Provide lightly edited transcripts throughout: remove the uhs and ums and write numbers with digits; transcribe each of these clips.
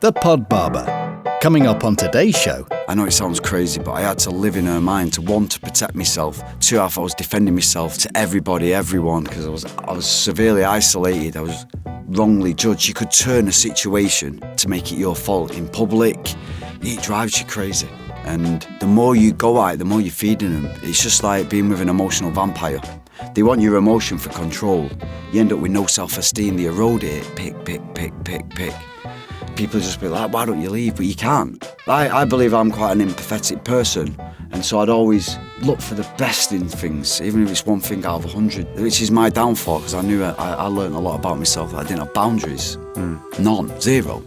The Pod Barber. Coming up on today's show. I know it sounds crazy, but I had to live in her mind. To one, to protect myself. Two, I was defending myself to everybody, everyone, because I was severely isolated. I was wrongly judged. You could turn a situation to make it your fault in public. It drives you crazy. And the more you go at it, the more you're feeding them. It's just like being with an emotional vampire. They want your emotion for control. You end up with no self-esteem. They erode it. Pick. People just be like, why don't you leave? But you can't. I believe I'm quite an empathetic person, and so I'd always look for the best in things, even if it's one thing out of 100, which is my downfall, because I knew I learned a lot about myself. I didn't have boundaries. None. Zero.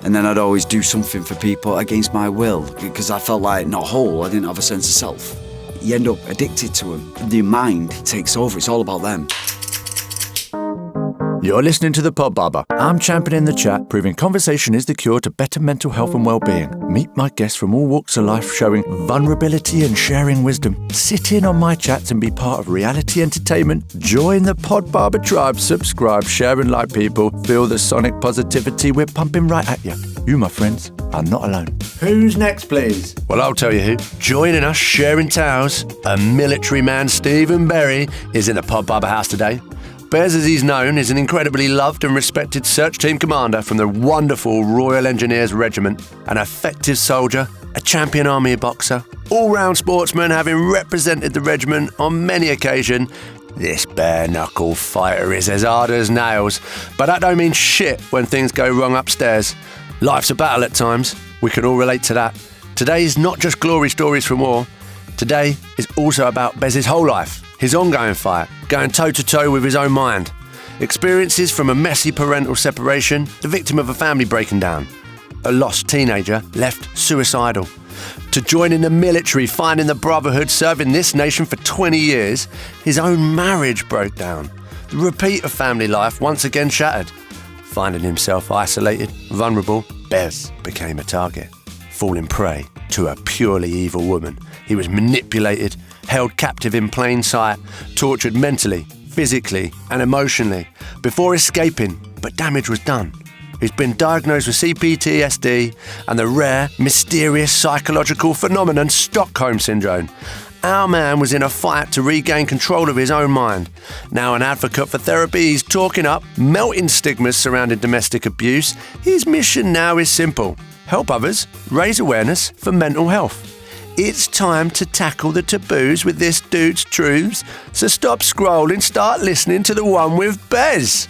And then I'd always do something for people against my will, because I felt like not whole. I didn't have a sense of self. You end up addicted to them. Your mind takes over. It's all about them. You're listening to The Pod Barber. I'm championing the chat, proving conversation is the cure to better mental health and well-being. Meet my guests from all walks of life, showing vulnerability and sharing wisdom. Sit in on my chats and be part of reality entertainment. Join the Pod Barber tribe. Subscribe, share and like people. Feel the sonic positivity we're pumping right at you. You, my friends, are not alone. Who's next, please? Well, I'll tell you who. Joining us, sharing towels, a military man, Stephen Berry, is in the Pod Barber house today. Bez, as he's known, is an incredibly loved and respected search team commander from the wonderful Royal Engineers Regiment, an effective soldier, a champion army boxer, all-round sportsman, having represented the regiment on many occasions. This bare-knuckle fighter is as hard as nails, but that don't mean shit when things go wrong upstairs. Life's a battle at times. We can all relate to that. Today's not just glory stories from war. Today is also about Bez's whole life. His ongoing fight, going toe-to-toe with his own mind. Experiences from a messy parental separation, the victim of a family breaking down. A lost teenager left suicidal. To joining the military, finding the brotherhood, serving this nation for 20 years, his own marriage broke down. The repeat of family life once again shattered. Finding himself isolated, vulnerable, Bez became a target. Falling prey to a purely evil woman. He was manipulated, held captive in plain sight, tortured mentally, physically and emotionally before escaping, but damage was done. He's been diagnosed with CPTSD and the rare, mysterious psychological phenomenon Stockholm Syndrome. Our man was in a fight to regain control of his own mind. Now an advocate for therapy, he's talking up, melting stigmas surrounding domestic abuse. His mission now is simple: help others, raise awareness for mental health. It's time to tackle the taboos with this dude's truths, so stop scrolling, start listening to the one with Bez.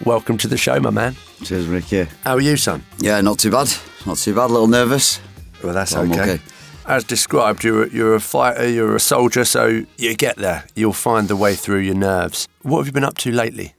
Welcome to the show, my man. Cheers, Ricky. How are you, son? Yeah, not too bad. Not too bad. A little nervous. Well, that's I'm okay. As described, you're a fighter, you're a soldier, so you get there. You'll find the way through your nerves. What have you been up to lately?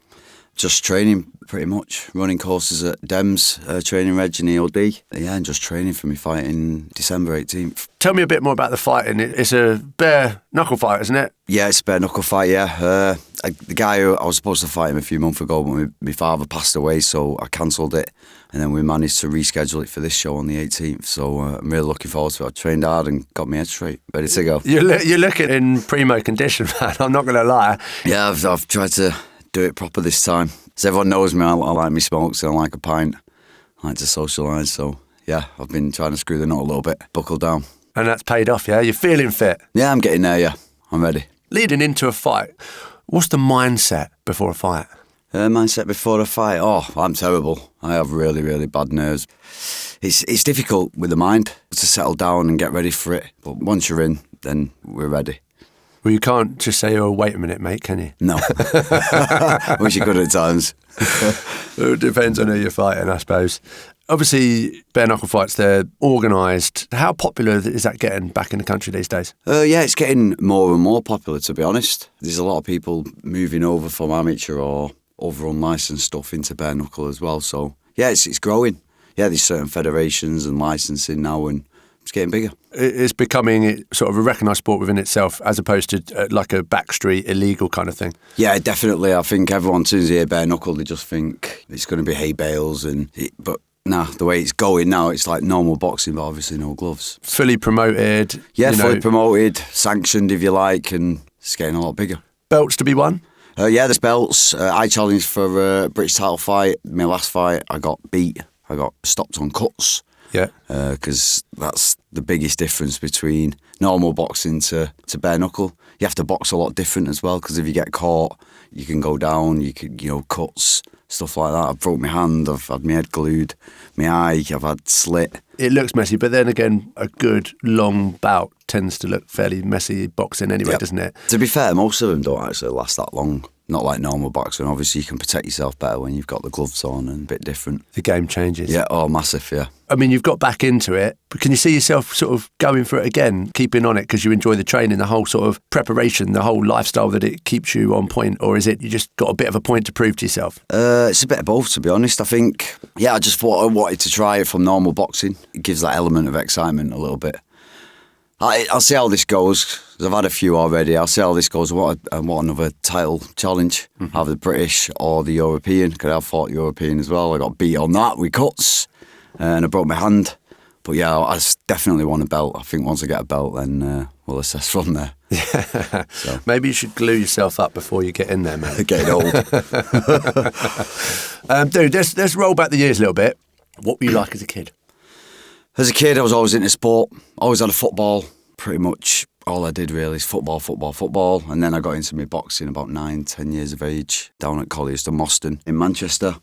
Just training, pretty much. Running courses at DEMS, training reg in EOD. Yeah, and just training for me fighting December 18th. Tell me a bit more about the fighting. It's a bare-knuckle fight, isn't it? Yeah, it's a bare-knuckle fight, yeah. The guy who I was supposed to fight him a few months ago, but my father passed away, so I cancelled it. And then we managed to reschedule it for this show on the 18th. So I'm really looking forward to it. I trained hard and got my head straight, ready to go. You're looking in primo condition, man. I'm not going to lie. Yeah, I've tried to do it proper this time. As everyone knows me, I like me smokes and I like a pint. I like to socialise, so yeah, I've been trying to screw the nut a little bit, buckle down. And that's paid off, yeah? You're feeling fit? Yeah, I'm getting there, yeah. I'm ready. Leading into a fight, what's the mindset before a fight? Mindset before a fight? Oh, I'm terrible. I have really, really bad nerves. It's difficult with the mind to settle down and get ready for it. But once you're in, then we're ready. Well, you can't just say, oh, wait a minute, mate, can you? No. Wish you could at times. It depends on who you're fighting, I suppose. Obviously, bare-knuckle fights, they're organised. How popular is that getting back in the country these days? Yeah, it's getting more and more popular, to be honest. There's a lot of people moving over from amateur or other unlicensed stuff into bare-knuckle as well. So, yeah, it's growing. Yeah, there's certain federations and licensing now, and it's getting bigger. It's becoming sort of a recognised sport within itself, as opposed to like a backstreet illegal kind of thing. Yeah, definitely. I think everyone, as soon as they hear bare-knuckle, they just think it's going to be hay bales. But nah, the way it's going now, it's like normal boxing, but obviously no gloves. Fully promoted. Yeah, fully promoted, sanctioned if you like, and it's getting a lot bigger. Belts to be won? Yeah, there's belts. I challenged for a British title fight. My last fight, I got beat. I got stopped on cuts. Yeah. Because that's the biggest difference between normal boxing to bare-knuckle. You have to box a lot different as well, because if you get caught, you can go down, you could, cuts, stuff like that. I've broke my hand, I've had my head glued, my eye, I've had slit. It looks messy, but then again, a good long bout tends to look fairly messy boxing anyway, doesn't it? To be fair, most of them don't actually last that long. Not like normal boxing. Obviously, you can protect yourself better when you've got the gloves on and a bit different. The game changes. Yeah, massive, yeah. I mean, you've got back into it, but can you see yourself sort of going for it again, keeping on it because you enjoy the training, the whole sort of preparation, the whole lifestyle that it keeps you on point? Or is it you just got a bit of a point to prove to yourself? It's a bit of both, to be honest. I think, I just thought I wanted to try it from normal boxing. It gives that element of excitement a little bit. I'll see how this goes, because I've had a few already. I'll see how this goes. I want another title challenge, either the British or the European, because I've fought European as well. I got beat on that with cuts, and I broke my hand. But I definitely want a belt. I think once I get a belt, then we'll assess from there. Yeah. So. Maybe you should glue yourself up before you get in there, mate. Getting old. Dude, let's roll back the years a little bit. What were you like as a kid? As a kid, I was always into sport. Always had a football. Pretty much all I did really is football. And then I got into my boxing about 9-10 years of age down at Colliers and Moston in Manchester.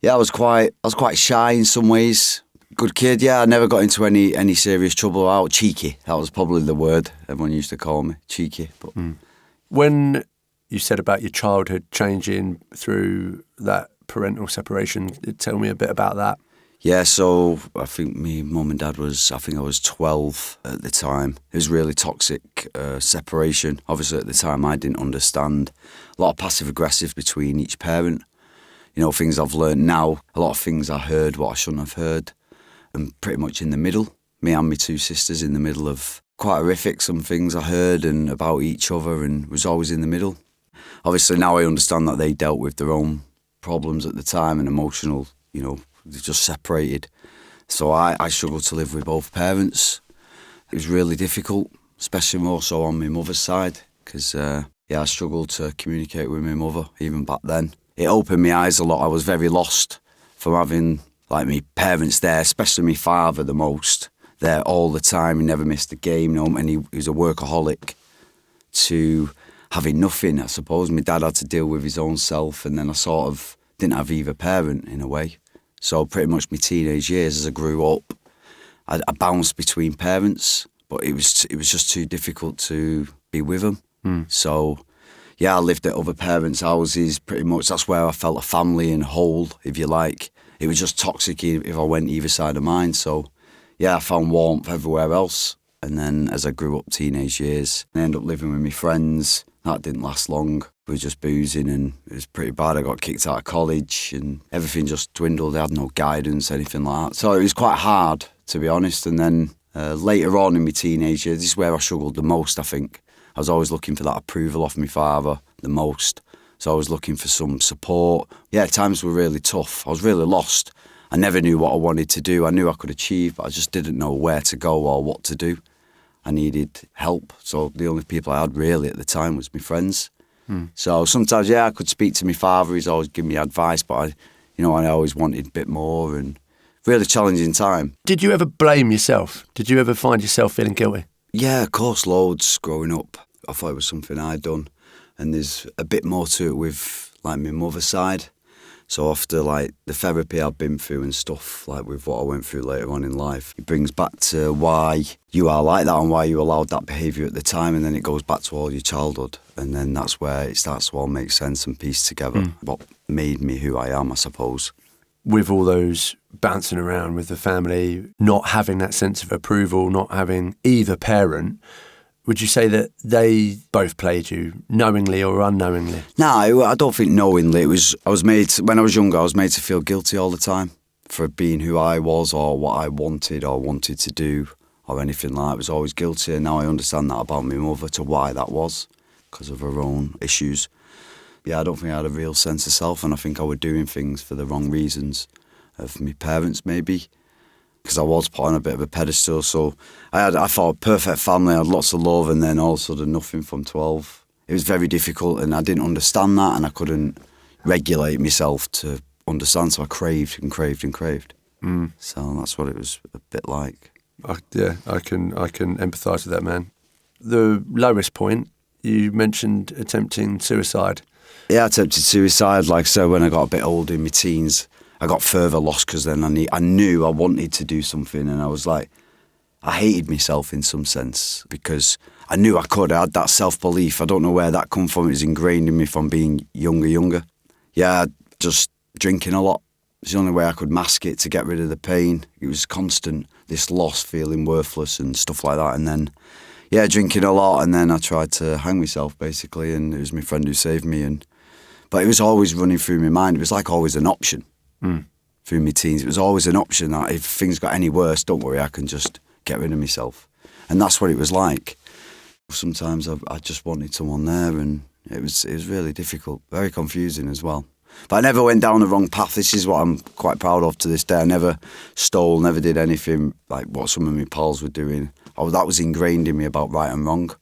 Yeah, I was quite shy in some ways. Good kid, yeah. I never got into any serious trouble. Out cheeky. That was probably the word everyone used to call me, cheeky. But when you said about your childhood changing through that parental separation, tell me a bit about that. Yeah, so I think my mum and dad I was 12 at the time. It was really toxic separation. Obviously at the time I didn't understand. A lot of passive-aggressive between each parent. Things I've learned now. A lot of things I heard what I shouldn't have heard. And pretty much in the middle. Me and my two sisters in the middle of quite horrific, some things I heard and about each other, and was always in the middle. Obviously now I understand that they dealt with their own problems at the time and emotional, they've just separated. So I struggled to live with both parents. It was really difficult, especially more so on my mother's side, because I struggled to communicate with my mother even back then. It opened my eyes a lot. I was very lost from having my parents there, especially my father the most, there all the time. He never missed a game, and he was a workaholic, to having nothing, I suppose. My dad had to deal with his own self, and then I sort of didn't have either parent in a way. So pretty much my teenage years as I grew up, I bounced between parents, but it was just too difficult to be with them. So, I lived at other parents' houses pretty much. That's where I felt a family and whole, if you like. It was just toxic if I went either side of mine. So, I found warmth everywhere else. And then as I grew up teenage years, I ended up living with my friends. That didn't last long. We were just boozing and it was pretty bad. I got kicked out of college and everything just dwindled. I had no guidance, anything like that. So it was quite hard, to be honest. And then later on in my teenage years, this is where I struggled the most, I think. I was always looking for that approval off my father the most. So I was looking for some support. Times were really tough. I was really lost. I never knew what I wanted to do. I knew I could achieve, but I just didn't know where to go or what to do. I needed help. So the only people I had really at the time was my friends. So sometimes, I could speak to my father. He's always given me advice, but I always wanted a bit more, and really challenging time. Did you ever blame yourself? Did you ever find yourself feeling guilty? Yeah, of course, loads growing up. I thought it was something I'd done. And there's a bit more to it with my mother's side. So after the therapy I've been through and stuff, with what I went through later on in life, it brings back to why you are like that and why you allowed that behaviour at the time, and then it goes back to all your childhood. And then that's where it starts to all make sense and piece together what made me who I am, I suppose. With all those bouncing around with the family, not having that sense of approval, not having either parent, would you say that they both played you, knowingly or unknowingly? No, I don't think knowingly. When I was younger, I was made to feel guilty all the time for being who I was or what I wanted to do or anything like that. I was always guilty, and now I understand that about my mother, to why that was, because of her own issues. I don't think I had a real sense of self, and I think I was doing things for the wrong reasons of my parents, maybe. Because I was put on a bit of a pedestal, so I thought a perfect family, I had lots of love, and then all of a sudden nothing from 12. It was very difficult, and I didn't understand that, and I couldn't regulate myself to understand, so I craved and craved and craved. So that's what it was a bit like. I can empathise with that, man. The lowest point, you mentioned attempting suicide. Yeah, I attempted suicide. Like so, when I got a bit older in my teens, I got further lost because then I knew I wanted to do something, and I was like, I hated myself in some sense because I knew I could. I had that self-belief. I don't know where that come from. It was ingrained in me from being younger. Yeah, just drinking a lot. It was the only way I could mask it to get rid of the pain. It was constant, this loss, feeling worthless and stuff like that. And then, yeah, drinking a lot. And then I tried to hang myself, basically. And it was my friend who saved me. But it was always running through my mind. It was like always an option through my teens. It was always an option that if things got any worse, don't worry, I can just get rid of myself. And that's what it was like. Sometimes I just wanted someone there, and it was really difficult, very confusing as well. But I never went down the wrong path. This is what I'm quite proud of to this day. I never stole, never did anything like what some of my pals were doing. That was ingrained in me about right and wrong.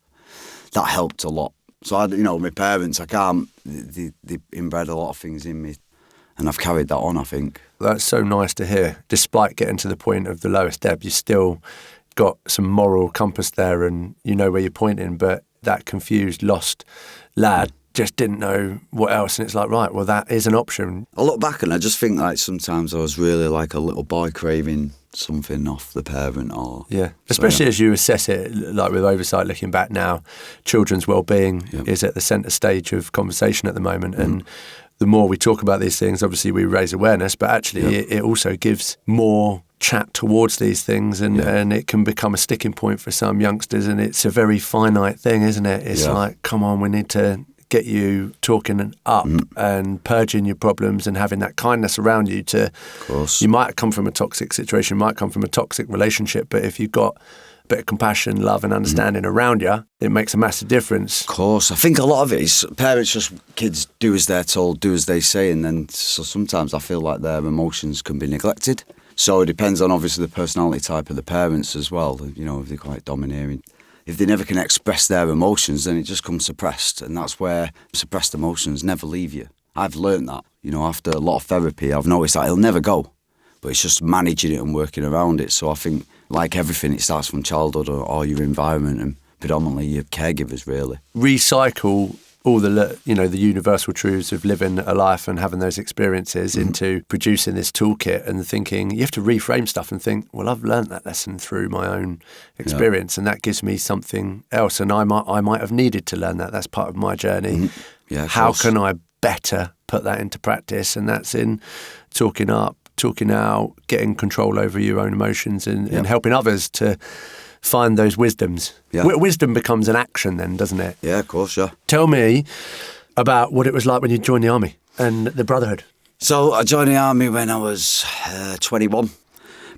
That helped a lot. So, my parents, they inbred a lot of things in me, and I've carried that on, I think. That's so nice to hear. Despite getting to the point of the lowest ebb, you still got some moral compass there and you know where you're pointing, but that confused, lost lad just didn't know what else. And it's like, right, well, that is an option. I look back and I just think like sometimes I was really like a little boy craving something off the parent or... Yeah, especially as you assess it, like with oversight looking back now, children's wellbeing is at the centre stage of conversation at the moment. And the more we talk about these things, obviously we raise awareness, but actually it also gives more chat towards these things and it can become a sticking point for some youngsters, and it's a very finite thing, isn't it? It's like, come on, we need to get you talking up and purging your problems and having that kindness around you to... Of course. You might come from a toxic situation, might come from a toxic relationship, but if you've got a bit of compassion, love and understanding around you, it makes a massive difference. Of course. I think a lot of it is kids do as they're told, do as they say, and then so sometimes I feel like their emotions can be neglected. So it depends on obviously the personality type of the parents as well, if they're quite domineering. If they never can express their emotions, then it just comes suppressed, and that's where suppressed emotions never leave you. I've learned that, after a lot of therapy, I've noticed that it'll never go, but it's just managing it and working around it. So I think, like everything, it starts from childhood or your environment and predominantly your caregivers, really. Recycle all the universal truths of living a life and having those experiences into producing this toolkit and thinking, you have to reframe stuff and think, well, I've learned that lesson through my own experience and that gives me something else, and I might have needed to learn that. That's part of my journey. Yeah, how can I better put that into practice? And that's in talking up, talking out, getting control over your own emotions and helping others to find those wisdoms. Yeah. Wisdom becomes an action then, doesn't it? Yeah, of course, yeah. Tell me about what it was like when you joined the army and the brotherhood. So I joined the army when I was 21.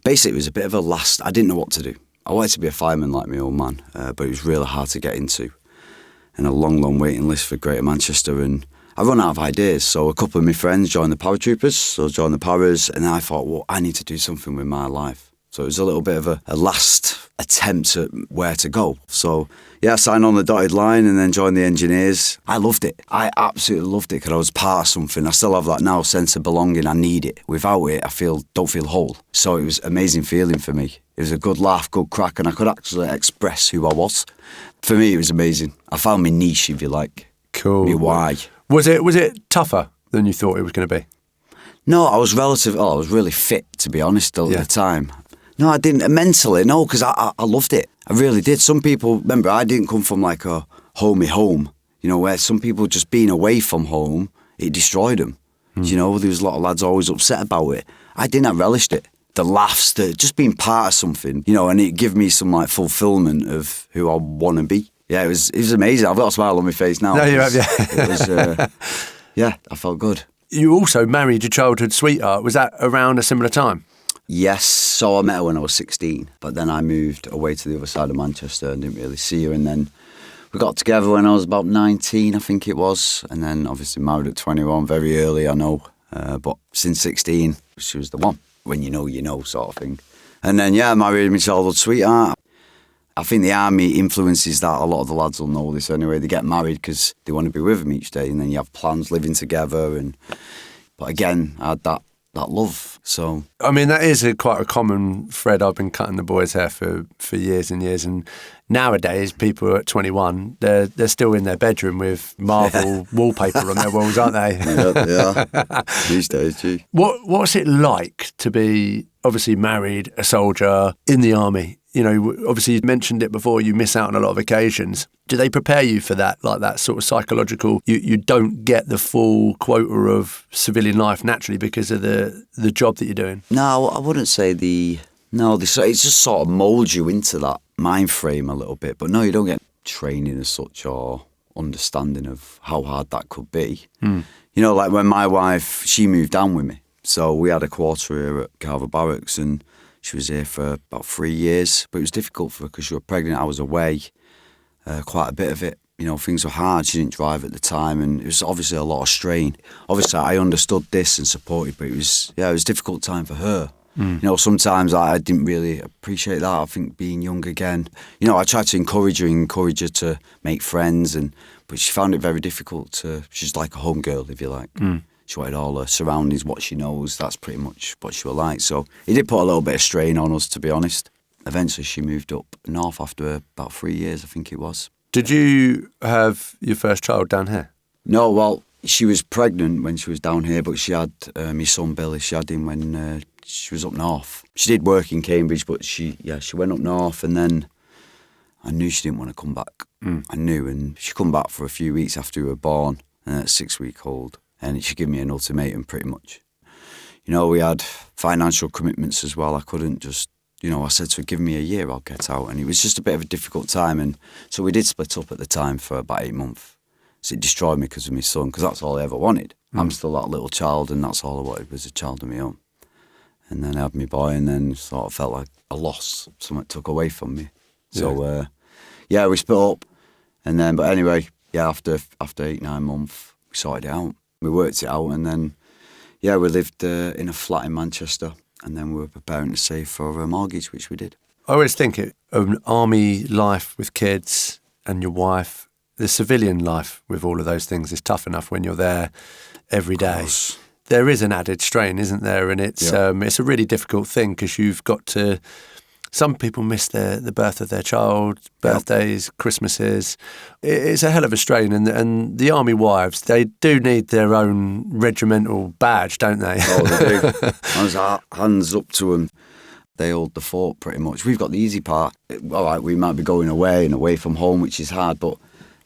Basically, it was a bit of a I didn't know what to do. I wanted to be a fireman like my old man, but it was really hard to get into. And a long waiting list for Greater Manchester, and I run out of ideas. So a couple of my friends joined the paratroopers, so I joined the paras, and I thought, well, I need to do something with my life. So it was a little bit of a last attempt at where to go. So, I signed on the dotted line and then joined the engineers. I loved it. I absolutely loved it because I was part of something. I still have that now sense of belonging. I need it. Without it, don't feel whole. So it was an amazing feeling for me. It was a good laugh, good crack, and I could actually express who I was. For me, it was amazing. I found my niche, if you like. Cool. My why. Was it tougher than you thought it was going to be? No, I was really fit, to be honest, at the time. No, I didn't mentally, no, because I loved it. I really did. Some people, remember, I didn't come from like a homey home, where some people just being away from home, it destroyed them. There was a lot of lads always upset about it. I didn't. I relished it. The laughs, just being part of something, and it gave me some like fulfillment of who I want to be. Yeah, it was amazing. I've got a smile on my face now. No, you have, yeah. It was, I felt good. You also married your childhood sweetheart. Was that around a similar time? Yes, so I met her when I was 16, but then I moved away to the other side of Manchester and didn't really see her, and then we got together when I was about 19, I think it was, and then obviously married at 21, very early, I know, but since 16, she was the one. When you know sort of thing. And then, I married my childhood sweetheart. I think the army influences that. A lot of the lads will know this anyway. They get married because they want to be with them each day, and then you have plans living together. But again, I had that that love. So I mean, that is quite a common thread. I've been cutting the boys' hair for years and years, and nowadays people at 21, they're still in their bedroom with Marvel wallpaper on their walls, aren't they? yeah. These days, gee. What's it like to be obviously married, a soldier, in the army? You know, obviously you mentioned it before, you miss out on a lot of occasions. Do they prepare you for that, like that sort of psychological, you don't get the full quota of civilian life naturally because of the job that you're doing? No, I wouldn't say it just sort of moulds you into that mind frame a little bit. But no, you don't get training as such or understanding of how hard that could be. You know, like when my wife, she moved down with me. So we had a quarter here at Carver Barracks, and she was here for about 3 years. But it was difficult for her because she was pregnant. I was away quite a bit of it. You know, things were hard. She didn't drive at the time, and it was obviously a lot of strain. Obviously, I understood this and supported, but it was a difficult time for her. You know, sometimes I didn't really appreciate that. I think being young again, you know, I tried to encourage her to make friends, but she found it very difficult she's like a home girl, if you like. She wanted all her surroundings, what she knows, that's pretty much what she was like. So it did put a little bit of strain on us, to be honest. Eventually she moved up north after about 3 years, I think it was. Did you have your first child down here? No, well, she was pregnant when she was down here, but she had my son Billy, she had him when she was up north. She did work in Cambridge, but she went up north, and then I knew she didn't want to come back. I knew, and she come back for a few weeks after we were born, 6-week-old. And she gave me an ultimatum, pretty much. You know, we had financial commitments as well. I couldn't just, you know, I said to her, give me a year, I'll get out. And it was just a bit of a difficult time. And so we did split up at the time for about 8 months. So it destroyed me because of my son, because that's all I ever wanted. I'm still that little child, and that's all I wanted was a child of my own. And then I had my boy, and then sort of felt like a loss. Something took away from me. So, we split up. And then, but anyway, after 8-9 months, we sorted it out. We worked it out, and then, we lived in a flat in Manchester, and then we were preparing to save for a mortgage, which we did. I always think an army life with kids and your wife, the civilian life with all of those things is tough enough when you're there every day. There is an added strain, isn't there? And it's a really difficult thing because you've got to... Some people miss the birth of their child, birthdays, Christmases. It's a hell of a strain. And the army wives, they do need their own regimental badge, don't they? Oh, they do. Hands up to them. They hold the fort pretty much. We've got the easy part. All right, we might be going away from home, which is hard, but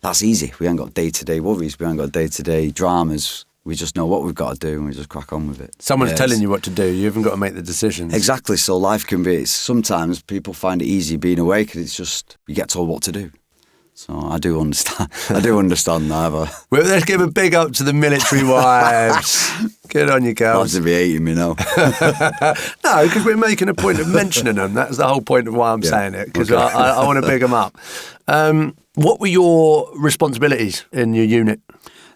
that's easy. We ain't got day-to-day worries. We ain't got day-to-day dramas. We just know what we've got to do, and we just crack on with it. Someone's telling you what to do. You haven't got to make the decisions. Exactly. So life can be... Sometimes people find it easy being away because it's just... You get told what to do. So I do understand. I do understand that. Well, let's give a big up to the military wives. Good on you, girls. Not to be hating me, no. No, because we're making a point of mentioning them. That's the whole point of why I'm saying it, because I want to big them up. What were your responsibilities in your unit?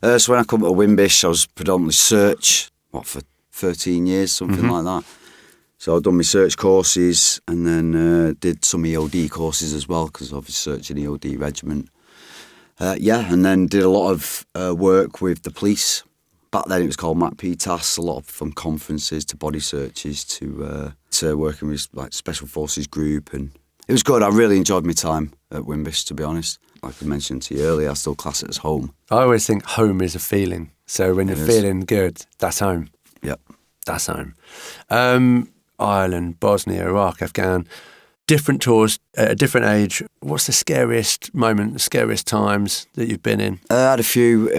So when I come to Wimbish, I was predominantly search, for 13 years, something like that. So I've done my search courses, and then did some EOD courses as well, because obviously search an EOD regiment. And then did a lot of work with the police. Back then it was called MACP tasks, a lot of, from conferences to body searches to working with like Special Forces group, and it was good. I really enjoyed my time at Wimbish, to be honest. Like I mentioned to you earlier, I still class it as home. I always think home is a feeling. So when you're feeling good, that's home. Yep. That's home. Ireland, Bosnia, Iraq, Afghan, different tours at a different age. What's the scariest moment, the scariest times that you've been in? I had a few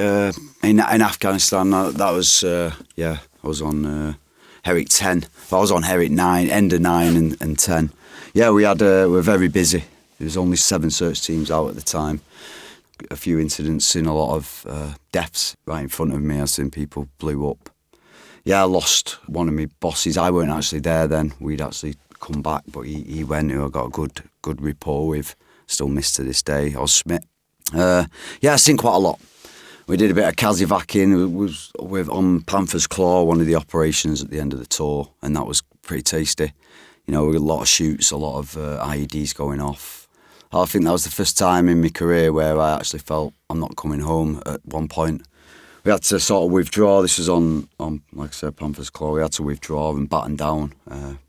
in Afghanistan. That was, I was on Herrick 10. I was on Herrick 9, end of 9 and 10. Yeah, we were very busy. There was only 7 search teams out at the time. A few incidents, seen a lot of deaths right in front of me. I've seen people blew up. Yeah, I lost one of my bosses. I weren't actually there then. We'd actually come back, but he went, who I got a good rapport with. Still miss to this day. I was Smith. I've seen quite a lot. We did a bit of Kazivacking on Panther's Claw, one of the operations at the end of the tour, and that was pretty tasty. You know, a lot of shoots, a lot of IEDs going off. I think that was the first time in my career where I actually felt I'm not coming home at one point. we had to sort of withdraw. This was on like I said, Panther's Claw. We had to withdraw and batten down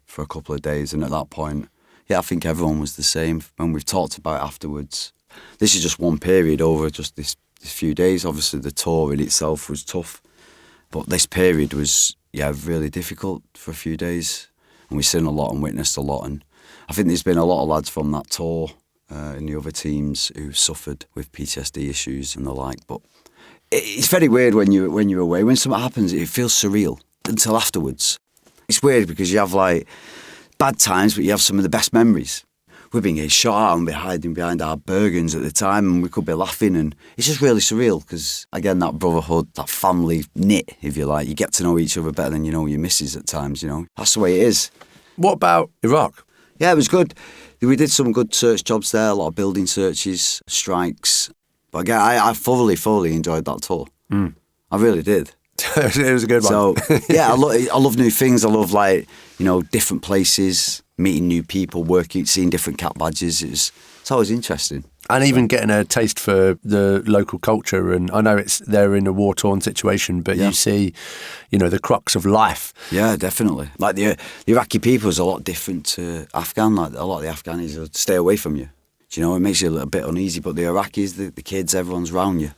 for a couple of days. And at that point, I think everyone was the same. When we've talked about it afterwards, this is just one period over just this few days. Obviously, the tour in itself was tough, but this period was, really difficult for a few days. And we've seen a lot and witnessed a lot. And I think there's been a lot of lads from that tour in the other teams who suffered with PTSD issues and the like. But it's very weird when you're away. When something happens, it feels surreal until afterwards. It's weird because you have like bad times, but you have some of the best memories. We've been getting shot at and we're hiding behind our Bergens at the time, and we could be laughing, and it's just really surreal because, again, that brotherhood, that family knit, if you like, you get to know each other better than you know your missus at times, That's the way it is. What about Iraq? Yeah, it was good. We did some good search jobs there, a lot of building searches, strikes. But again, I thoroughly enjoyed that tour. I really did. It was a good one. So, I love new things. I love, different places, meeting new people, seeing different cap badges. It's always interesting. And even getting a taste for the local culture. And I know they're in a war-torn situation, but you see, the crux of life. Yeah, definitely. Like the Iraqi people is a lot different to Afghan. Like a lot of the Afghanis will stay away from you. It makes you a little bit uneasy. But the Iraqis, the kids, everyone's around you.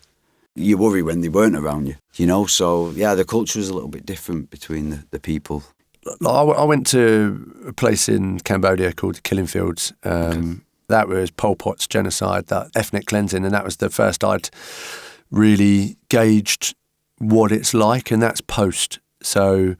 You worry when they weren't around you, So, the culture is a little bit different between the people. I went to a place in Cambodia called the Killing Fields. That was Pol Pot's genocide, that ethnic cleansing, and that was the first I'd really gauged what it's like, and that's post. So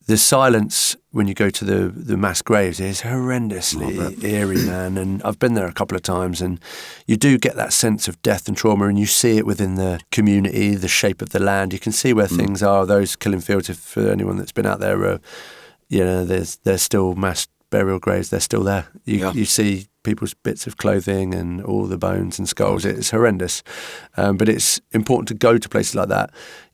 the silence when you go to the mass graves is horrendously eerie, man. And I've been there a couple of times, and you do get that sense of death and trauma, and you see it within the community, the shape of the land. You can see where things are. Those Killing Fields, for anyone that's been out there, there's still mass burial graves. They're still there. You see people's bits of clothing and all the bones and skulls. It's horrendous. But it's important to go to places like that.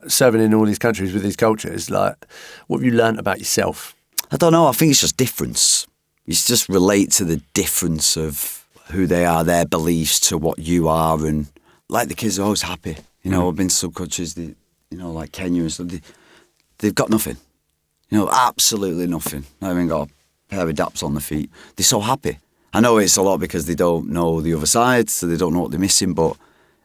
Serving in all these countries with these cultures, like, what have you learnt about yourself? I don't know. I think it's just difference. You just relate to the difference of who they are, their beliefs to what you are. And like the kids are always happy. I've been to some countries, like Kenya and stuff. They've got nothing. Absolutely nothing. Not even got a pair of daps on their feet. They're so happy. I know it's a lot because they don't know the other side, so they don't know what they're missing, but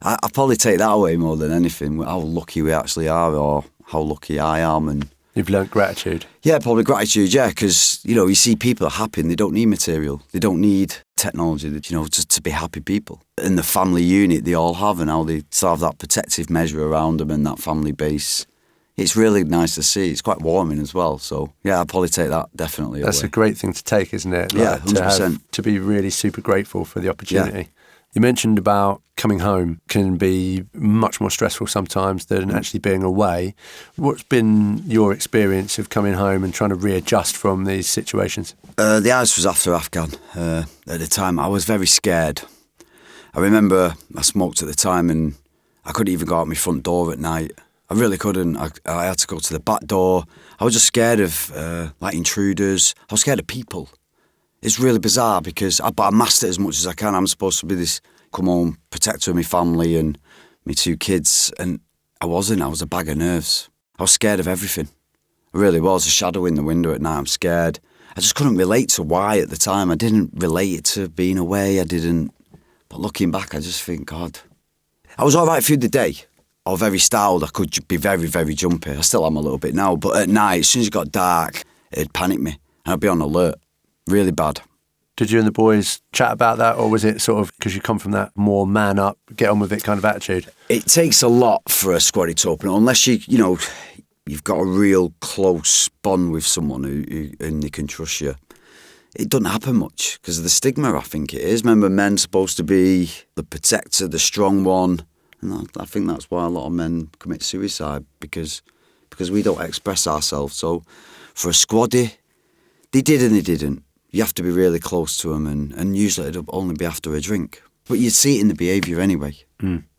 I probably take that away more than anything, how lucky we actually are, or how lucky I am. And you've learnt gratitude. Yeah, probably gratitude, because, you see people are happy and they don't need material. They don't need technology, just to be happy people. And the family unit they all have, and how they still have that protective measure around them and that family base. It's really nice to see. It's quite warming as well. So, I'll probably take that definitely That's away. a great thing to take, isn't it? Yeah, 100%. To be really super grateful for the opportunity. Yeah. You mentioned about coming home can be much more stressful sometimes than actually being away. What's been your experience of coming home and trying to readjust from these situations? The ice was after Afghan. At the time, I was very scared. I remember I smoked at the time and I couldn't even go out my front door at night. I really couldn't. I had to go to the back door. I was just scared of intruders. I was scared of people. It's really bizarre because I masked it as much as I can. I'm supposed to be this come home protector of my family and my two kids, and I wasn't. I was a bag of nerves. I was scared of everything. I really was. A shadow in the window at night. I'm scared. I just couldn't relate to why at the time. I didn't relate it to being away. I didn't. But looking back, I just think, God, I was all right through the day. Or very styled, I could be very, very jumpy. I still am a little bit now, but at night, as soon as it got dark, it'd panic me, and I'd be on alert. Really bad. Did you and the boys chat about that, or was it sort of, because you come from that more man up, get on with it kind of attitude? It takes a lot for a squaddy to open, unless you've got a real close bond with someone who and they can trust you. It doesn't happen much, because of the stigma, I think it is. Remember, men's supposed to be the protector, the strong one. And I think that's why a lot of men commit suicide, because we don't express ourselves. So for a squaddy, they did and they didn't. You have to be really close to them, and usually it'll only be after a drink. But you'd see it in the behaviour anyway.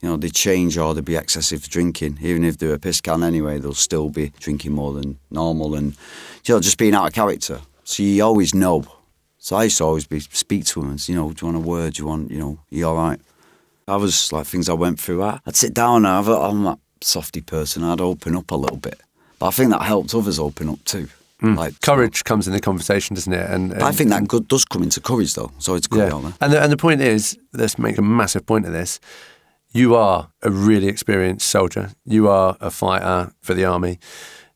They change, or there'd be excessive drinking. Even if they're a piss can anyway, they'll still be drinking more than normal and just being out of character. So you always know. So I used to always speak to them and say, do you want a word? Do you want, are you all right? I was like things I went through. I'd sit down and I'm like softy person, I'd open up a little bit. But I think that helped others open up too. Like courage comes in the conversation, doesn't it? And I think that does come into courage, though. So it's good on there. And the point is, let's make a massive point of this. You are a really experienced soldier. You are a fighter for the army.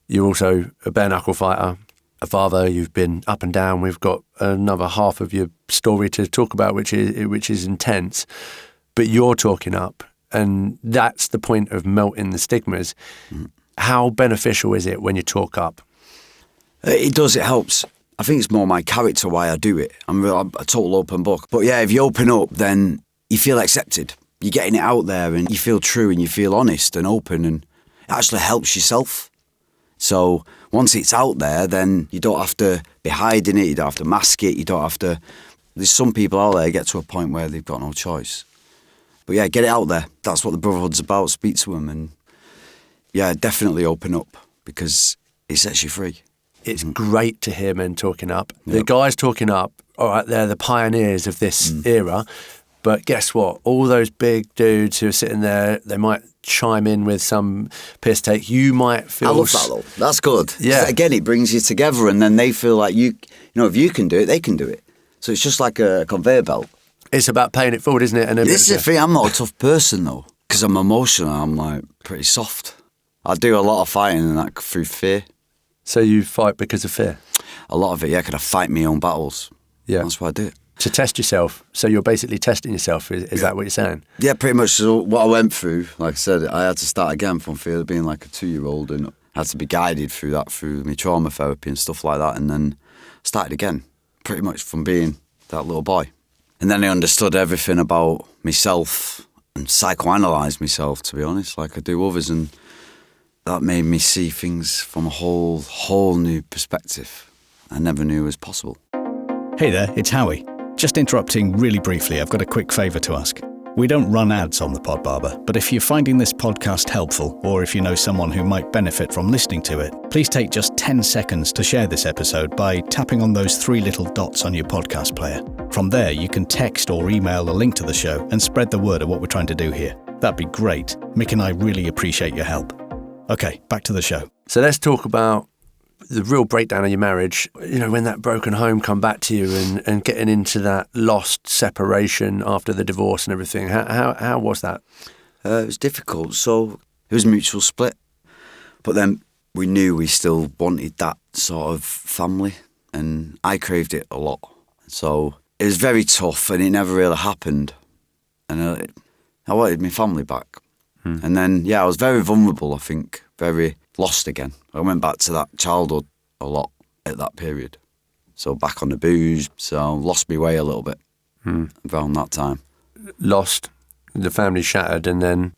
You're also a bare-knuckle fighter, a father. You've been up and down. We've got another half of your story to talk about, which is intense. But you're talking up, and that's the point of melting the stigmas. How beneficial is it when you talk up? It does, it helps. I think it's more my character why I do it. I'm a total open book. But yeah, if you open up, then you feel accepted. You're getting it out there and you feel true and you feel honest and open, and it actually helps yourself. So once it's out there, then you don't have to be hiding it, you don't have to mask it, you don't have to... There's some people out there get to a point where they've got no choice. But yeah, get it out there. That's what the Brotherhood's about. Speak to them and yeah, definitely open up because it sets you free. It's great to hear men talking up. The guys talking up, all right, they're the pioneers of this era. But guess what? All those big dudes who are sitting there, they might chime in with some piss take. You might feel... I love that though. That's good. Yeah. Again, it brings you together and then they feel like you know, if you can do it, they can do it. So it's just like a conveyor belt. It's about paying it forward, isn't it? And this is the thing, I'm not a tough person though, because I'm emotional, I'm like pretty soft. I do a lot of fighting and that through fear. So you fight because of fear? A lot of it, yeah, because I fight my own battles. Yeah. That's why I do it. To test yourself. So you're basically testing yourself, is that what you're saying? Yeah, pretty much. So what I went through, like I said, I had to start again from fear of being like a 2-year-old and I had to be guided through that, through my trauma therapy and stuff like that, and then started again, pretty much from being that little boy. And then I understood everything about myself and psychoanalyzed myself, to be honest, like I do others, and that made me see things from a whole new perspective I never knew was possible. Hey there, it's Howie. Just interrupting really briefly, I've got a quick favour to ask. We don't run ads on the Pod Barber, but if you're finding this podcast helpful, or if you know someone who might benefit from listening to it, please take just 10 seconds to share this episode by tapping on those 3 little dots on your podcast player. From there, you can text or email a link to the show and spread the word of what we're trying to do here. That'd be great. Mick and I really appreciate your help. Okay, back to the show. So let's talk about the real breakdown of your marriage. You know, when that broken home come back to you and getting into that lost separation after the divorce and everything. How was that? It was difficult. So it was a mutual split. But then we knew we still wanted that sort of family. And I craved it a lot. So it was very tough and it never really happened. And I wanted my family back. And then, yeah, I was very vulnerable, I think, very lost again. I went back to that childhood a lot at that period. So back on the booze, so lost my way a little bit around that time. Lost, the family shattered, and then,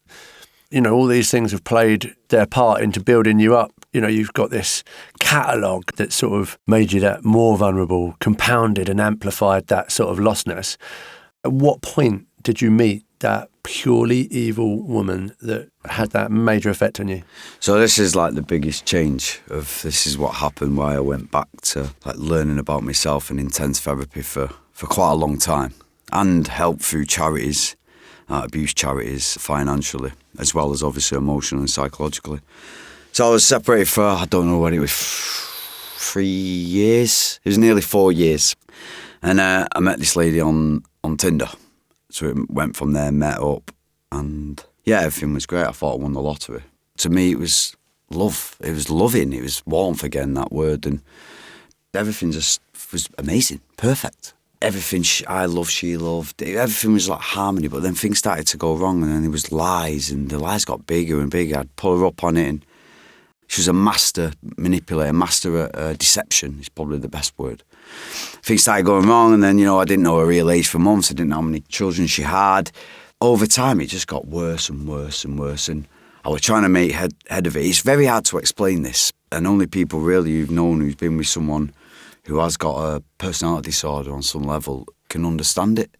you know, all these things have played their part into building you up. You know, you've got this catalogue that sort of made you that more vulnerable, compounded and amplified that sort of lostness. At what point did you meet that purely evil woman that had that major effect on you? So this is like the biggest change of this is what happened, why I went back to like learning about myself and intense therapy for quite a long time, and help through charities, abuse charities financially, as well as obviously emotionally and psychologically. So I was separated for, I don't know what it was, 3 years. It was nearly 4 years. And I met this lady on Tinder. So it went from there, met up, and yeah, everything was great. I thought I won the lottery. To me, it was love. It was loving. It was warmth again, that word. And everything just was amazing, perfect. Everything I loved, she loved. Everything was like harmony, but then things started to go wrong, and then there was lies, and the lies got bigger and bigger. I'd pull her up on it, and she was a master manipulator, master at deception is probably the best word. Things started going wrong, and then, you know, I didn't know her real age for months. I didn't know how many children she had. Over time, it just got worse and worse and worse, and I was trying to make head of it. It's very hard to explain this, and only people really who've known, who's been with someone who has got a personality disorder on some level can understand it.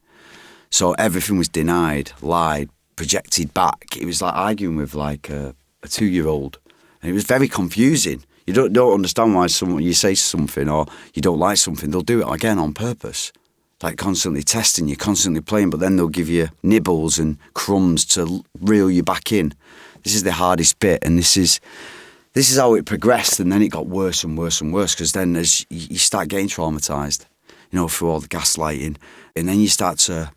So everything was denied, lied, projected back. It was like arguing with like a 2-year-old, and it was very confusing. You don't understand why you say something or you don't like something, they'll do it again on purpose. Like constantly testing you, constantly playing, but then they'll give you nibbles and crumbs to reel you back in. the hardest bit, and this is how it progressed, and then it got worse and worse and worse, because then as you start getting traumatised, through all the gaslighting, and then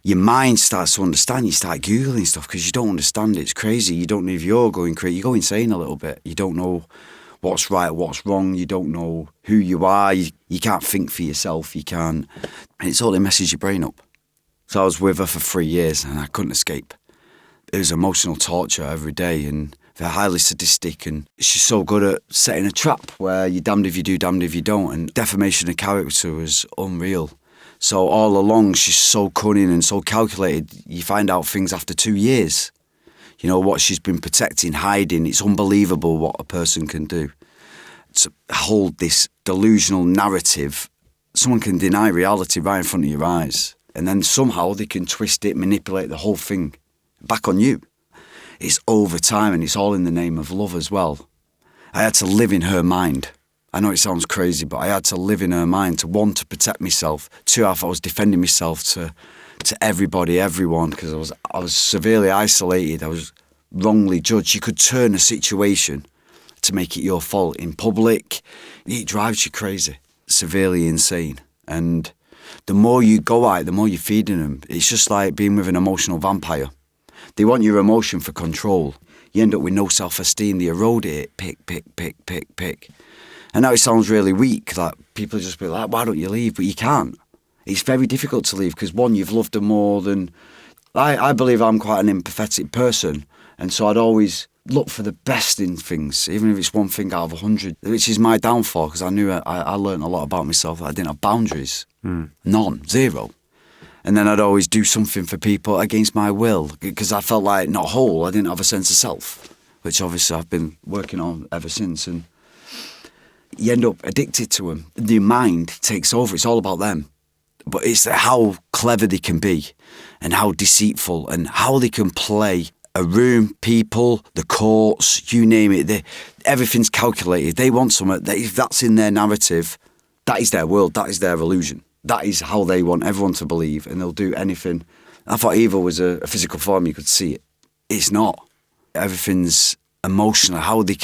your mind starts to understand, you start Googling stuff because you don't understand it. It's crazy. You don't know if you're going crazy. You go insane a little bit. You don't know what's right, what's wrong. You don't know who you are. You can't think for yourself. You can't. And it's all that messes your brain up. So I was with her for 3 years and I couldn't escape. It was emotional torture every day, and they're highly sadistic, and she's so good at setting a trap where you're damned if you do, damned if you don't, and defamation of character was unreal. So all along, she's so cunning and so calculated. You find out things after 2 years. What she's been protecting, hiding. It's unbelievable what a person can do. To hold this delusional narrative, someone can deny reality right in front of your eyes, and then somehow they can twist it, manipulate the whole thing back on you. It's over time, and it's all in the name of love as well. I had to live in her mind. I know it sounds crazy, but I had to live in her mind to, one, to protect myself, two, I was defending myself to everybody, everyone, because I was severely isolated. I was wrongly judged. You could turn a situation to make it your fault in public. It drives you crazy, severely insane. And the more you go at it, the more you're feeding them. It's just like being with an emotional vampire. They want your emotion for control. You end up with no self-esteem. They erode it. Pick, pick, pick, pick, pick. And now it sounds really weak. Like, people just be like, why don't you leave? But you can't. It's very difficult to leave because, one, you've loved them more than... I believe I'm quite an empathetic person, and so I'd always look for the best in things, even if it's one thing out of 100, which is my downfall, because I knew I learned a lot about myself, that I didn't have boundaries. None. Zero. And then I'd always do something for people against my will, because I felt like not whole. I didn't have a sense of self, which obviously I've been working on ever since. And you end up addicted to them. Your mind takes over. It's all about them. But it's how clever they can be and how deceitful and how they can play a room, people, the courts, you name it. Everything's calculated. They want something. If that's in their narrative, that is their world. That is their illusion. That is how they want everyone to believe, and they'll do anything. I thought evil was a physical form. You could see it. It's not. Everything's emotional. How they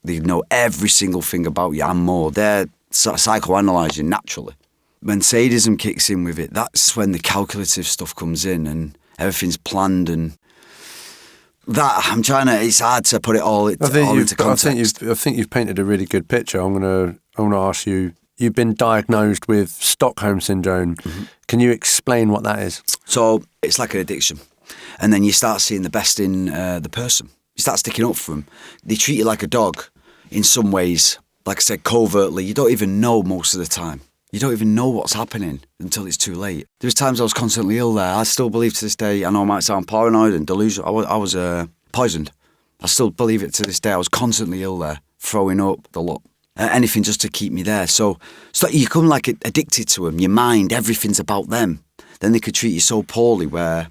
know every single thing about you and more. They're psychoanalyzing naturally. When sadism kicks in with it, that's when the calculative stuff comes in and everything's planned, and that it's hard to put it all into context. I think you've painted a really good picture. I'm gonna ask you. You've been diagnosed with Stockholm Syndrome. Mm-hmm. Can you explain what that is? So it's like an addiction, and then you start seeing the best in the person. You start sticking up for them. They treat you like a dog in some ways. Like I said, covertly. You don't even know most of the time. You don't even know what's happening until it's too late. There was times I was constantly ill there. I still believe to this day, I know it might sound paranoid and delusional, I was poisoned. I still believe it to this day. I was constantly ill there, throwing up, the lot. Anything just to keep me there. So you come like addicted to them. Your mind, everything's about them. Then they could treat you so poorly where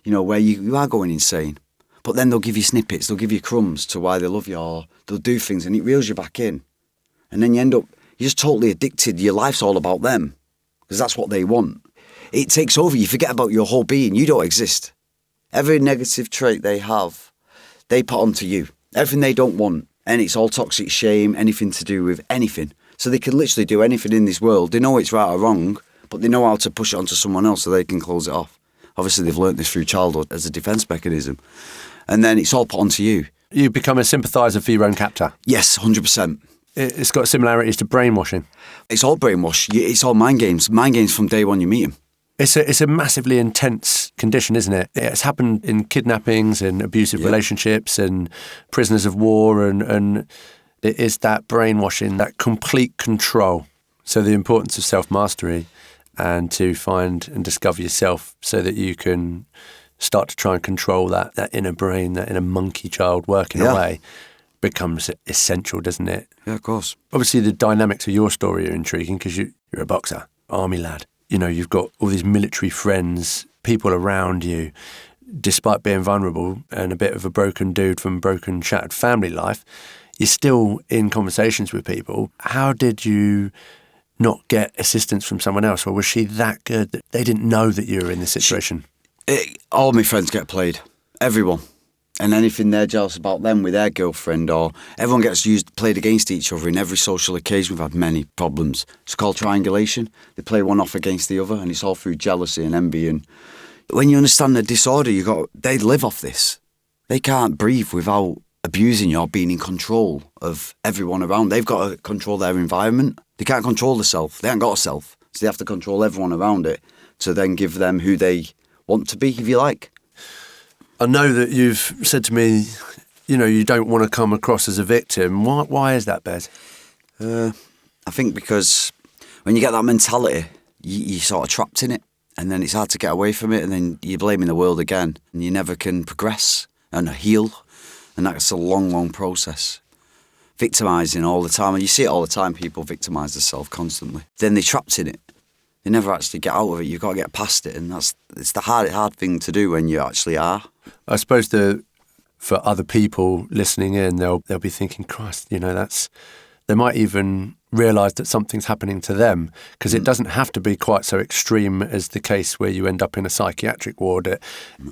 you are going insane. But then they'll give you snippets, they'll give you crumbs to why they love you, or they'll do things and it reels you back in. And then you end up, you're just totally addicted. Your life's all about them because that's what they want. It takes over. You forget about your whole being. You don't exist. Every negative trait they have, they put onto you. Everything they don't want. And it's all toxic shame, anything to do with anything. So they can literally do anything in this world. They know it's right or wrong, but they know how to push it onto someone else so they can close it off. Obviously, they've learnt this through childhood as a defence mechanism. And then it's all put onto you. You become a sympathiser for your own captor. Yes, 100%. It's got similarities to brainwashing. It's all brainwash. It's all mind games. Mind games from day one you meet him. It's a massively intense condition, isn't it? It's happened in kidnappings and abusive relationships and prisoners of war, and it is that brainwashing, that complete control. So the importance of self-mastery and to find and discover yourself so that you can start to try and control that inner brain, that inner monkey child working away becomes essential, doesn't it? Yeah, of course. Obviously, the dynamics of your story are intriguing because you're a boxer, army lad. You've got all these military friends, people around you, despite being vulnerable and a bit of a broken dude from broken, shattered family life, you're still in conversations with people. How did you not get assistance from someone else? Or was she that good that they didn't know that you were in this situation? All my friends get played. Everyone. And anything they're jealous about them with their girlfriend, or everyone gets played against each other in every social occasion. We've had many problems. It's called triangulation. They play one off against the other, and it's all through jealousy and envy. And when you understand the disorder, they live off this. They can't breathe without abusing you or being in control of everyone around. They've got to control their environment. They can't control the self. They haven't got a self. So they have to control everyone around it to then give them who they want to be, if you like. I know that you've said to me, you don't want to come across as a victim. Why is that, Bez? I think because when you get that mentality, you're sort of trapped in it, and then it's hard to get away from it, and then you're blaming the world again, and you never can progress and heal, and that's a long, long process. Victimising all the time, and you see it all the time, people victimise themselves constantly. Then they're trapped in it. They never actually get out of it. You've got to get past it, and it's the hard thing to do when you actually are. I suppose for other people listening in, they'll be thinking, Christ, they might even realise that something's happening to them, because it doesn't have to be quite so extreme as the case where you end up in a psychiatric ward.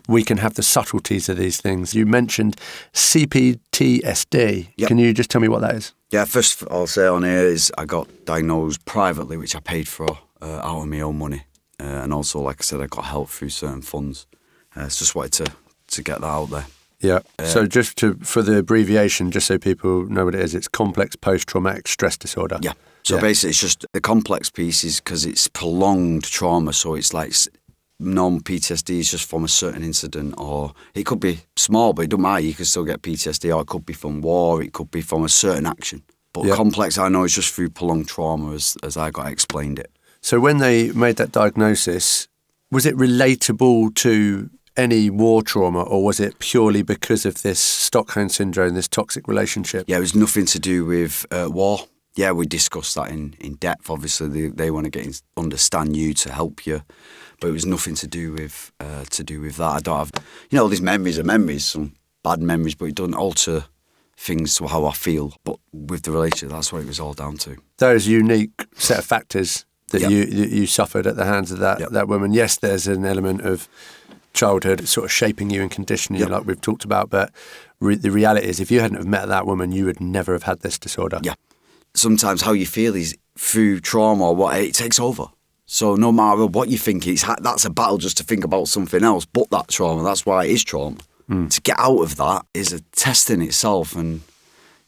We can have the subtleties of these things. You mentioned CPTSD. Yep. Can you just tell me what that is? Yeah, first I'll say on here is I got diagnosed privately, which I paid for out of my own money. And also, like I said, I got help through certain funds. Just wanted to get that out there. Yeah. So just for the abbreviation, just so people know what it is, it's complex post-traumatic stress disorder. Yeah. So basically, it's just the complex piece is because it's prolonged trauma. So it's like normal PTSD is just from a certain incident, or it could be small, but it doesn't matter. You can still get PTSD, or it could be from war, it could be from a certain action. But complex, I know, is just through prolonged trauma, as I got explained it. So when they made that diagnosis, was it relatable to any war trauma, or was it purely because of this Stockholm Syndrome, this toxic relationship? Yeah, it was nothing to do with war. Yeah, we discussed that in depth. Obviously, they want to understand you to help you, but it was nothing to do with that. I don't have, these memories are memories, some bad memories, but it doesn't alter things to how I feel. But with the relationship, that's what it was all down to. Those unique set of factors that you suffered at the hands of that woman. Yes, there's an element of childhood sort of shaping you and conditioning you, like we've talked about, but the reality is, if you hadn't have met that woman, you would never have had this disorder. Yeah. Sometimes how you feel is through trauma or what, it takes over. So no matter what you think, that's a battle just to think about something else but that trauma. That's why it is trauma. To get out of that is a test in itself, and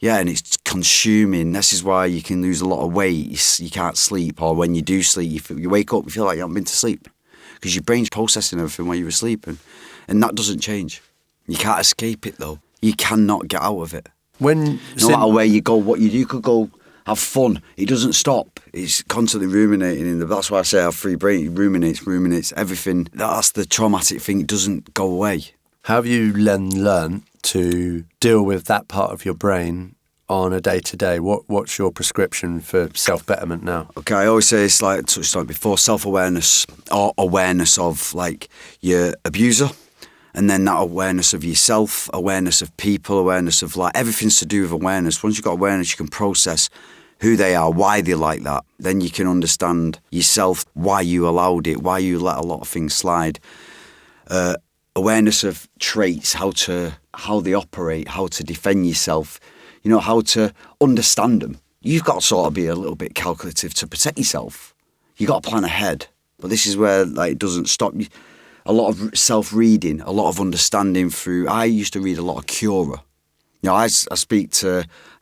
it's consuming. This is why you can lose a lot of weight. You can't sleep, or when you do sleep, you wake up, you feel like you haven't been to sleep, because your brain's processing everything while you were sleeping, and that doesn't change. You can't escape it, though. You cannot get out of it. No matter where you go, what you do, you could go have fun. It doesn't stop. It's constantly ruminating. That's why I say I have free brain. It ruminates everything. That's the traumatic thing. It doesn't go away. How have you learned to deal with that part of your brain on a day-to-day? What's your prescription for self-betterment now? Okay, I always say, it's like I touched on it before, self-awareness, or awareness of like your abuser, and then that awareness of yourself, awareness of people, awareness of like everything's to do with awareness. Once you've got awareness, you can process who they are, why they're like that. Then you can understand yourself, why you allowed it, why you let a lot of things slide. Awareness of traits, how they operate, how to defend yourself, how to understand them. You've got to sort of be a little bit calculative to protect yourself. You've got to plan ahead. But this is where it doesn't stop. A lot of self-reading, a lot of understanding through. I used to read a lot of Cura. I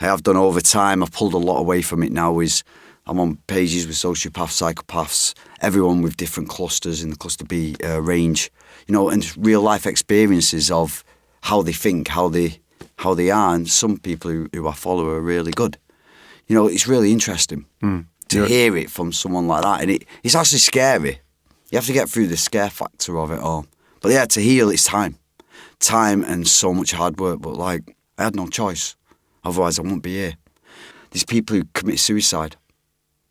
have done over time. I've pulled a lot away from it now. I'm on pages with sociopaths, psychopaths, everyone with different clusters in the cluster B range, and real life experiences of how they think, how they are. And some people who I follow are really good. It's really interesting to hear it from someone like that. And it's actually scary. You have to get through the scare factor of it all. But to heal, it's time and so much hard work. But I had no choice. Otherwise, I wouldn't be here. There's people who commit suicide.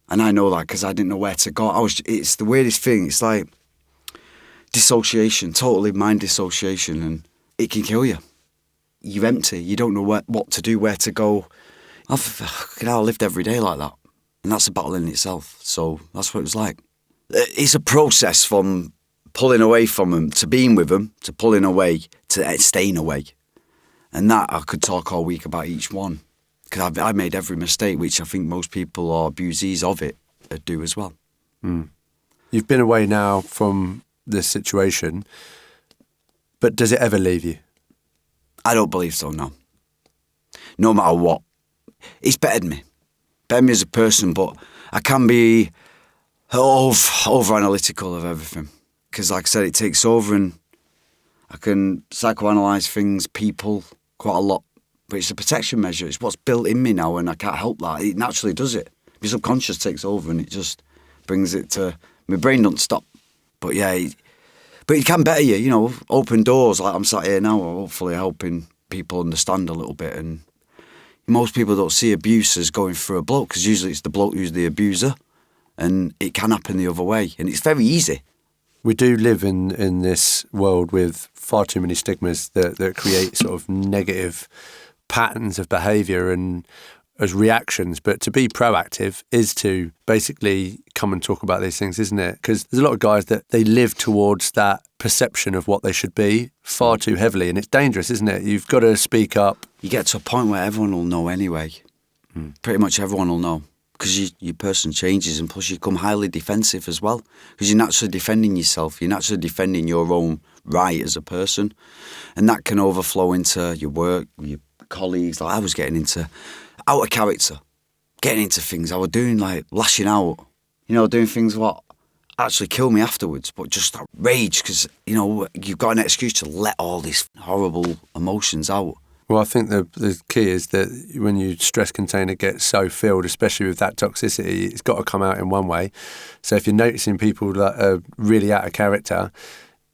And I know that because I didn't know where to go. It's the weirdest thing. It's like dissociation, totally mind dissociation, and it can kill you. You're empty. You don't know what to do, where to go. I've lived every day like that. And that's a battle in itself. So that's what it was like. It's a process from pulling away from them, to being with them, to pulling away, to staying away. And that, I could talk all week about each one. Because I made every mistake, which I think most people or abusees of it do as well. You've been away now from this situation, but does it ever leave you? I don't believe so, no. No matter what. It's bettered me. Bettered me as a person, but I can be over-analytical of everything. Because like I said, it takes over, and I can psychoanalyse things, people, quite a lot. But it's a protection measure. It's what's built in me now, and I can't help that. It naturally does it. My subconscious takes over, and it just brings it to... My brain doesn't stop. But yeah, but it can better you, open doors. Like I'm sat here now, hopefully helping people understand a little bit. And most people don't see abuse as going through a bloke, because usually it's the bloke who's the abuser, and it can happen the other way. And it's very easy. We do live in this world with far too many stigmas that create sort of negative patterns of behaviour and as reactions, but to be proactive is to basically come and talk about these things, isn't it? Because there's a lot of guys that they live towards that perception of what they should be far too heavily, and it's dangerous, isn't it? You've got to speak up. You get to a point where everyone will know anyway. Pretty much everyone will know, because your person changes, and plus you become highly defensive as well, because you're naturally defending yourself, you're naturally defending your own right as a person, and that can overflow into your work, your colleagues. Like I was getting into out of character, getting into things I was doing, like lashing out, doing things what actually kill me afterwards, but just that rage, because you've got an excuse to let all these horrible emotions out. Well, I think the key is that when your stress container gets so filled, especially with that toxicity, it's got to come out in one way. So if you're noticing people that are really out of character,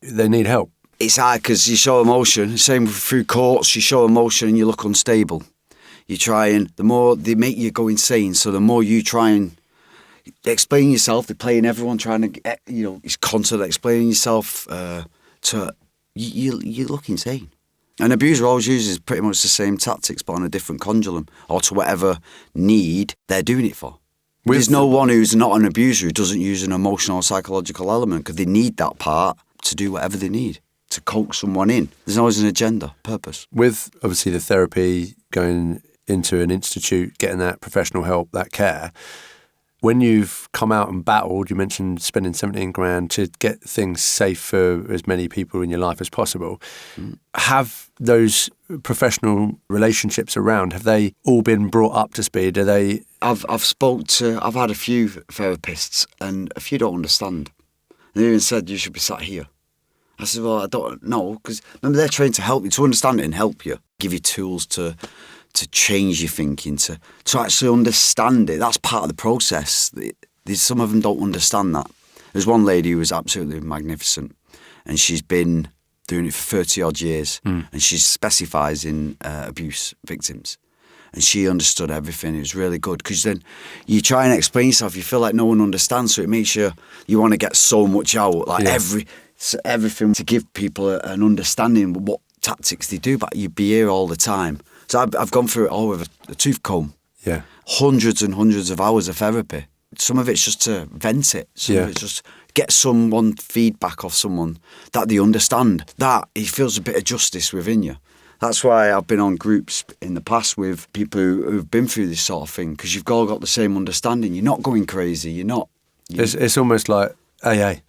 they need help. It's hard because you show emotion. Same through courts, you show emotion and you look unstable. You try, and the more they make you go insane, so the more you try and explain yourself, they're playing everyone, trying to, it's constant explaining yourself to, you look insane. An abuser always uses pretty much the same tactics, but on a different conjurum, or to whatever need they're doing it for. There's no one who's not an abuser who doesn't use an emotional or psychological element, because they need that part to do whatever they need, to coax someone in. There's always an agenda, purpose. With, obviously, the therapy, going into an institute, getting that professional help, that care, when you've come out and battled, you mentioned spending 17 grand to get things safe for as many people in your life as possible. Have those professional relationships around, have they all been brought up to speed? Are they... I've had a few therapists, and a few don't understand. They even said, you should be sat here. I said, well, I don't know, because remember, they're trained to help you, to understand it and help you, give you tools to change your thinking, to actually understand it. That's part of the process. Some of them don't understand that. There's one lady who was absolutely magnificent, and she's been doing it for 30 odd years, and she specifies in abuse victims. And she understood everything. It was really good, because then you try and explain yourself, you feel like no one understands, so it makes you want to get so much out, like everything, to give people an understanding of what tactics they do, but you'd be here all the time. So I've gone through it all with a tooth comb. Yeah. Hundreds and hundreds of hours of therapy. Some of it's just to vent it. Some of it's just get someone feedback off someone that they understand. That it feels a bit of justice within you. That's why I've been on groups in the past with people who've been through this sort of thing, because you've all got the same understanding. You're not going crazy. You're not. It's almost like AA.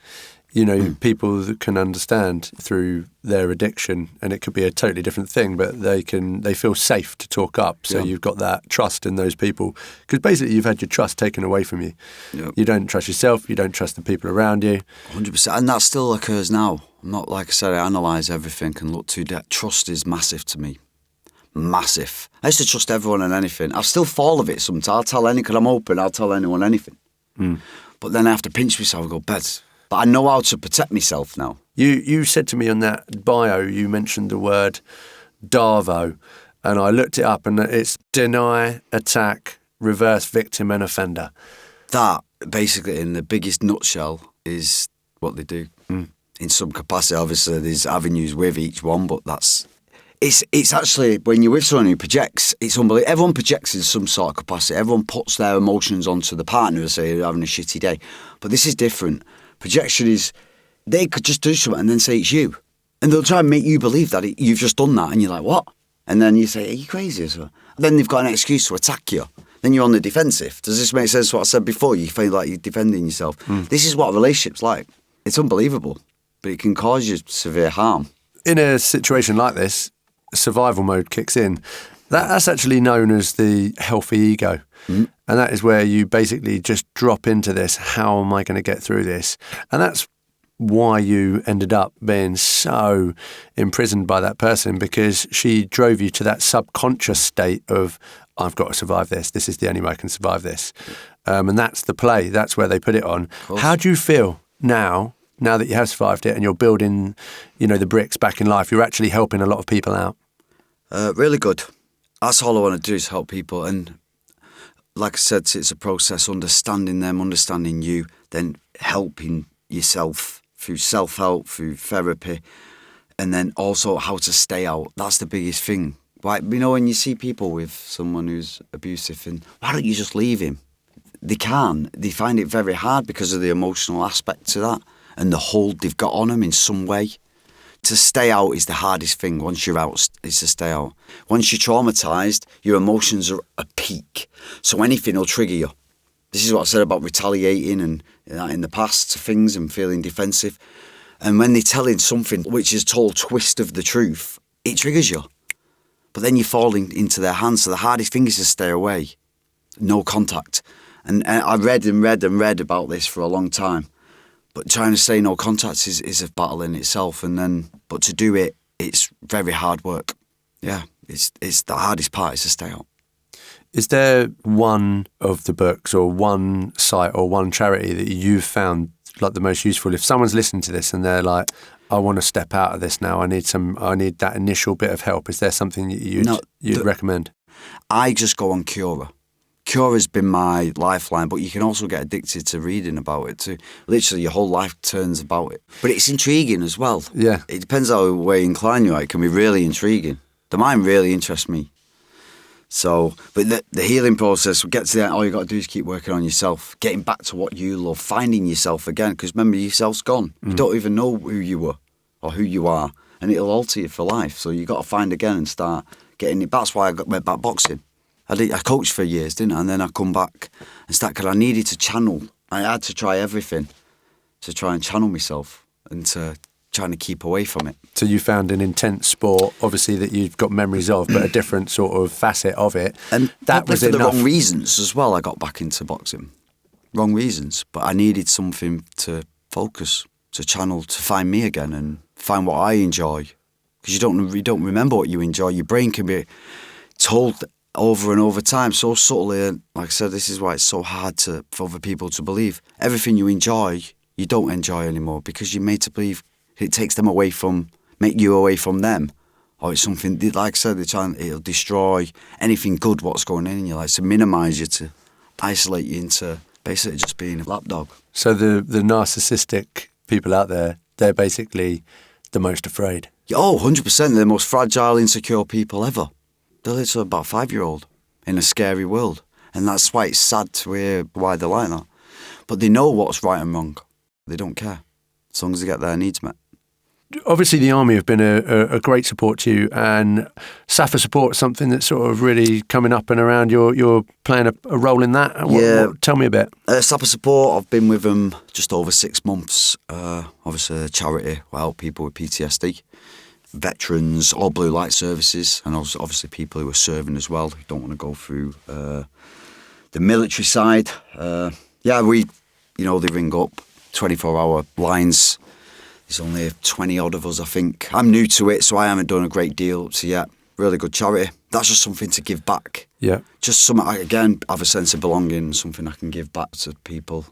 People that can understand through their addiction, and it could be a totally different thing, but they feel safe to talk up. So you've got that trust in those people, because basically you've had your trust taken away from you. Yep. You don't trust yourself. You don't trust the people around you. 100%. And that still occurs now. I'm not, like I said, I analyse everything and look too deep. Trust is massive to me. Massive. I used to trust everyone and anything. I still fall of it sometimes. I'll tell because I'm open, I'll tell anyone anything. But then I have to pinch myself and go, Bez. But I know how to protect myself now. You said to me on that bio, you mentioned the word DARVO, and I looked it up, and it's deny, attack, reverse victim and offender. That, basically, in the biggest nutshell, is what they do. In some capacity, obviously, there's avenues with each one, but it's actually, when you're with someone who projects, it's unbelievable. Everyone projects in some sort of capacity. Everyone puts their emotions onto the partner and say they're having a shitty day. But this is different. Projection is, they could just do something and then say it's you. And they'll try and make you believe that you've just done that, and you're like, what? And then you say, are you crazy? So then they've got an excuse to attack you. Then you're on the defensive. Does this make sense what I said before? You feel like you're defending yourself. This is what a relationship's like. It's unbelievable, but it can cause you severe harm. In a situation like this, survival mode kicks in. That's actually known as the healthy ego. And that is where you basically just drop into this. How am I going to get through this? And that's why you ended up being so imprisoned by that person, because she drove you to that subconscious state of, I've got to survive this. This is the only way I can survive this. And that's the play. That's where they put it on. How do you feel now that you have survived it and you're building, the bricks back in life? You're actually helping a lot of people out. Really good. That's all I want to do is help people. And like I said, it's a process, understanding them, understanding you, then helping yourself through self-help, through therapy, and then also how to stay out. That's the biggest thing. Like, when you see people with someone who's abusive, and why don't you just leave him? They can't. They find it very hard because of the emotional aspect to that and the hold they've got on them in some way. To stay out is the hardest thing. Once you're out, is to stay out. Once you're traumatised, your emotions are at peak. So anything will trigger you. This is what I said about retaliating and in the past to things and feeling defensive. And when they're telling something which is total twist of the truth, it triggers you. But then you're falling into their hands. So the hardest thing is to stay away. No contact. And I read about this for a long time. But trying to say no contact is a battle in itself. But to do it, it's very hard work. Yeah, it's the hardest part is to stay out. Is there one of the books or one site or one charity that you've found like the most useful? If someone's listening to this and they're like, I want to step out of this now, I need that initial bit of help. Is there something you'd recommend? I just go on Cura. Cura's been my lifeline, but you can also get addicted to reading about it too. Literally, your whole life turns about it. But it's intriguing as well. Yeah. It depends how way inclined you are. It can be really intriguing. The mind really interests me. So, but the healing process, we get to the end, all you got to do is keep working on yourself, getting back to what you love, finding yourself again, because remember, yourself's gone. You don't even know who you were or who you are, and it'll alter you for life. So you got to find again and start getting it. That's why went back boxing. I coached for years, didn't I? And then I come back and start, because I needed to channel. I had to try everything to try and channel myself and to trying to keep away from it. So you found an intense sport, obviously, that you've got memories of, but a different sort of facet of it. And that was for enough. The wrong reasons as well. I got back into boxing. Wrong reasons. But I needed something to focus, to channel, to find me again and find what I enjoy. Because you don't remember what you enjoy. Your brain can be told over and over time so subtly. And like I said, this is why it's so hard for other people to believe. Everything you enjoy, you don't enjoy anymore because you're made to believe it takes them make you away from them. Or it's something, like I said, it'll destroy anything good what's going on in your life, to minimise you, to isolate you into basically just being a lapdog. So the narcissistic people out there, they're basically the most afraid. Oh, 100%. They're the most fragile, insecure people ever. They're literally about a 5-year-old in a scary world. And that's why it's sad to hear why they're like that. But they know what's right and wrong. They don't care, as long as they get their needs met. Obviously, the Army have been a great support to you, and SAFA support is something that's sort of really coming up and around. You're playing a role in that. Tell me a bit. SAFA support, I've been with them just over 6 months. Obviously, a charity will help people with PTSD, veterans, all blue light services, and also obviously people who are serving as well, who don't want to go through the military side. They ring up 24-hour lines. There's only 20 odd of us, I think. I'm new to it, so I haven't done a great deal up to yet. Really good charity. That's just something to give back. Yeah. Just something, again, have a sense of belonging, something I can give back to people.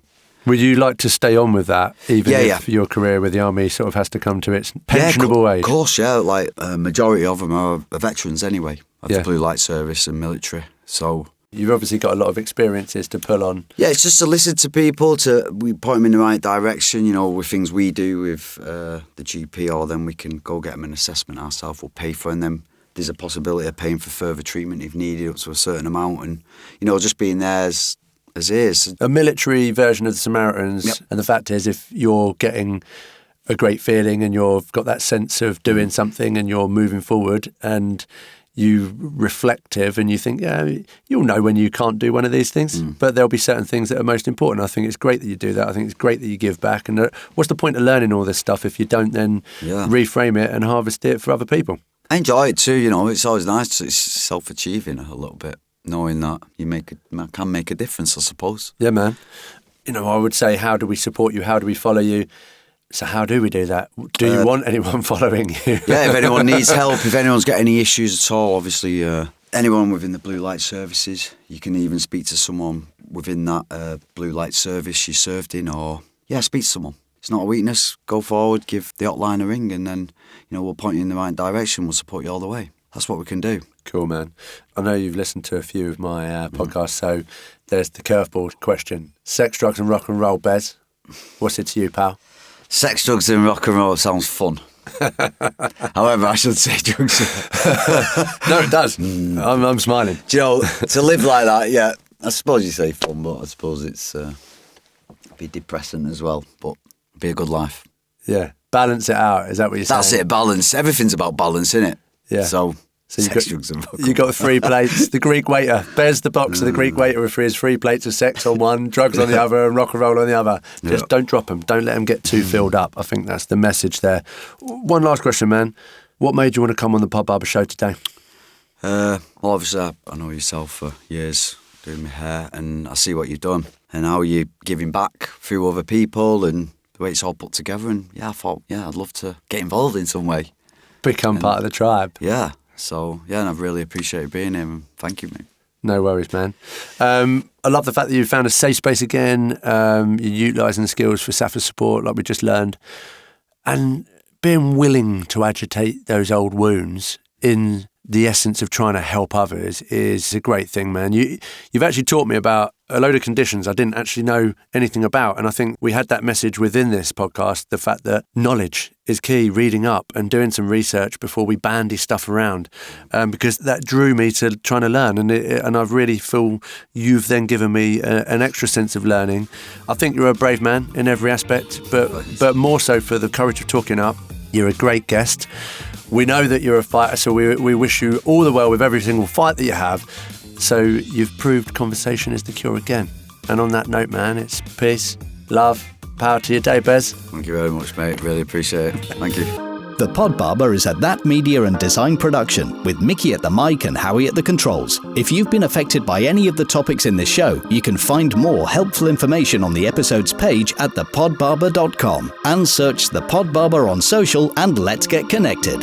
Would you like to stay on with that, even if your career with the Army sort of has to come to its pensionable age? Of course, yeah. Like, a majority of them are veterans anyway, of the blue light service and military, so... You've obviously got a lot of experiences to pull on. Yeah, it's just to listen to people, we point them in the right direction, with things we do with the GP, or then we can go get them an assessment ourselves, we'll pay for it, and then there's a possibility of paying for further treatment if needed up to a certain amount, and, just being there as is. A military version of the Samaritans, and the fact is, if you're getting a great feeling and you've got that sense of doing something and you're moving forward and you reflective and you think, yeah, you'll know when you can't do one of these things, but there'll be certain things that are most important. I think it's great that you do that. I think it's great that you give back. And what's the point of learning all this stuff if you don't then reframe it and harvest it for other people? I enjoy it too, you know. It's always nice. It's self-achieving a little bit, knowing that you can make a difference, I suppose. Yeah, man. You know, I would say, how do we support you? How do we follow you? So how do we do that? Do you want anyone following you? Yeah, if anyone needs help, if anyone's got any issues at all, obviously anyone within the blue light services, you can even speak to someone within that blue light service you served in, or speak to someone. It's not a weakness. Go forward, give the hotline a ring, and then we'll point you in the right direction. We'll support you all the way. That's what we can do. Cool, man. I know you've listened to a few of my podcasts, so there's the curveball question. Sex, drugs and rock and roll, Bez. What's it to you, pal? Sex, drugs and rock and roll sounds fun. However, I should say drugs. No, it does. I'm smiling. Do you know, to live like that, I suppose you say fun, but I suppose it's be depressing as well, but be a good life. Yeah. Balance it out. Is that what you're saying? That's it, balance. Everything's about balance, isn't it? Yeah. So you got 3 plates. The Greek waiter. Bez the boxer, the Greek waiter with his 3 plates of sex on one, drugs on the other, and rock and roll on the other. Just don't drop them. Don't let them get too filled up. I think that's the message there. One last question, man. What made you want to come on the Pod Barber show today? Well, obviously, I know yourself for years doing my hair, and I see what you've done and how you're giving back through other people and the way it's all put together. And I thought, I'd love to get involved in some way. Become part of the tribe. Yeah. So, and I've really appreciated being here, and thank you, mate. No worries, man. I love the fact that you found a safe space again. You're utilising the skills for SAFA support, like we just learned. And being willing to agitate those old wounds in the essence of trying to help others is a great thing, man. You've actually taught me about a load of conditions I didn't actually know anything about. And I think we had that message within this podcast, the fact that knowledge is key, reading up and doing some research before we bandy stuff around, because that drew me to trying to learn. And I really feel you've then given me an extra sense of learning. I think you're a brave man in every aspect, but more so for the courage of talking up. You're a great guest. We know that you're a fighter, so we wish you all the well with every single fight that you have. So you've proved conversation is the cure again. And on that note, man, it's peace, love, power to your day, Bez. Thank you very much, mate. Really appreciate it. Thank you. The Pod Barber is a That Media and Design production, with Mickey at the mic and Howie at the controls. If you've been affected by any of the topics in this show, you can find more helpful information on the episode's page at thepodbarber.com and search The Pod Barber on social and let's get connected.